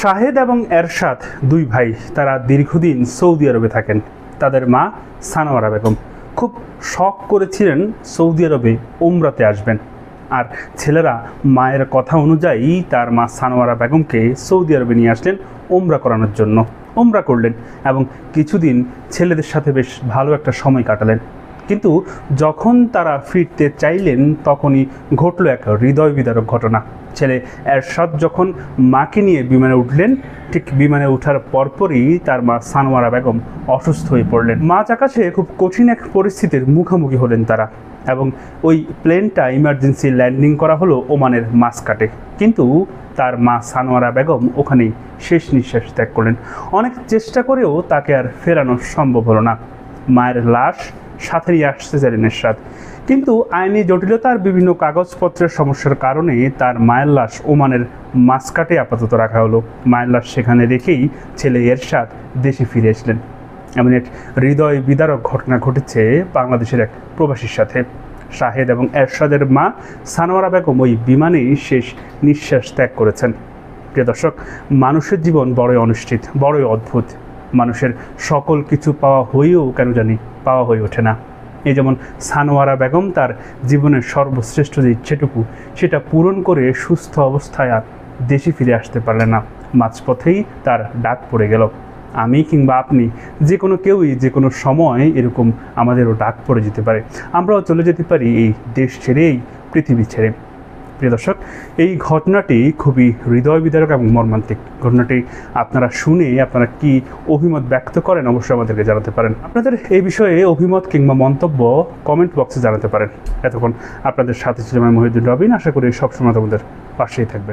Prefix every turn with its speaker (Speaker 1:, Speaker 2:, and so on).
Speaker 1: শাহেদ এবং এরশাদ দুই ভাই, তারা দীর্ঘদিন সৌদি আরবে থাকেন। তাদের মা সানোয়ারা বেগম খুব শখ করেছিলেন সৌদি আরবে উমরাতে আসবেন, আর ছেলেরা মায়ের কথা অনুযায়ী তার মা সানোয়ারা বেগমকে সৌদি আরবে নিয়ে আসলেন উমরা করানোর জন্য। উমরা করলেন এবং কিছুদিন ছেলেদের সাথে বেশ ভালো একটা সময় কাটালেন। কিন্তু যখন তারা ফিরতে চাইলেন তখনই ঘটল এক হৃদয় বিদারক ঘটনা। ছেলে এরশাদ যখন মাকে নিয়ে বিমানে উঠলেন, ঠিক বিমানে ওঠার পরপরই তার মা সানোয়ারা বেগম অসুস্থ হয়ে পড়লেন। মাঝ আকাশে খুব কঠিন এক পরিস্থিতির মুখোমুখি হলেন তারা, এবং ওই প্লেনটা ইমার্জেন্সি ল্যান্ডিং করা হলো ওমানের মাসকাটে। কিন্তু তার মা সানোয়ারা বেগম ওখানেই শেষ নিঃশ্বাস ত্যাগ করলেন। অনেক চেষ্টা করেও তাকে আর ফেরানো সম্ভব হলো না। মায়ের লাশ সাথে নিয়ে আসতে চাইলেন এরশাদ, কিন্তু আইনি জটিলতার বিভিন্ন কাগজপত্রের সমস্যার কারণে তার মায়ের লাশ ওমানের মাসকাটে আপাতত রাখা হলো। মায়ের লাশ সেখানে রেখেই ছেলে এরশাদ দেশে ফিরে আসলেন। এমন এক হৃদয় বিদারক ঘটনা ঘটেছে বাংলাদেশের এক প্রবাসীর সাথে। শাহেদ এবং এরশাদের মা সানোয়ারা বেগম ওই বিমানেই শেষ নিঃশ্বাস ত্যাগ করেছেন। প্রিয় দর্শক, মানুষের জীবন বড়ই অনিশ্চিত, বড়ই অদ্ভুত। মানুষের সকল কিছু পাওয়া হয়েও কেন জানি পাওয়া হয়ে ওঠে না। এই যেমন সানোয়ারা বেগম তার জীবনের সর্বশ্রেষ্ঠ যে ইচ্ছেটুকু সেটা পূরণ করে সুস্থ অবস্থায় আর দেশে ফিরে আসতে পারলেন না। মাঝপথেই তার ডাক পড়ে গেল। আমি কিংবা আপনি, যে কোনো কেউই যে কোনো সময় এরকম আমাদেরও ডাক পড়ে যেতে পারে। আমরাও চলে যেতে পারি এই দেশ ছেড়ে, এই পৃথিবী ছেড়ে। প্রিয় দর্শক, এই ঘটনাটি খুবই হৃদয় বিদারক এবং মর্মান্তিক। ঘটনাটি আপনারা শুনে আপনারা কি অভিমত ব্যক্ত করেন অবশ্যই আমাদেরকে জানাতে পারেন। আপনাদের এই বিষয়ে অভিমত কিংবা মন্তব্য কমেন্ট বক্সে জানাতে পারেন। এতক্ষণ আপনাদের সাথে ছিলাম আমি মহিউদ্দিন রবিন। আশা করি সবসময় আমাদের পাশেই থাকবেন।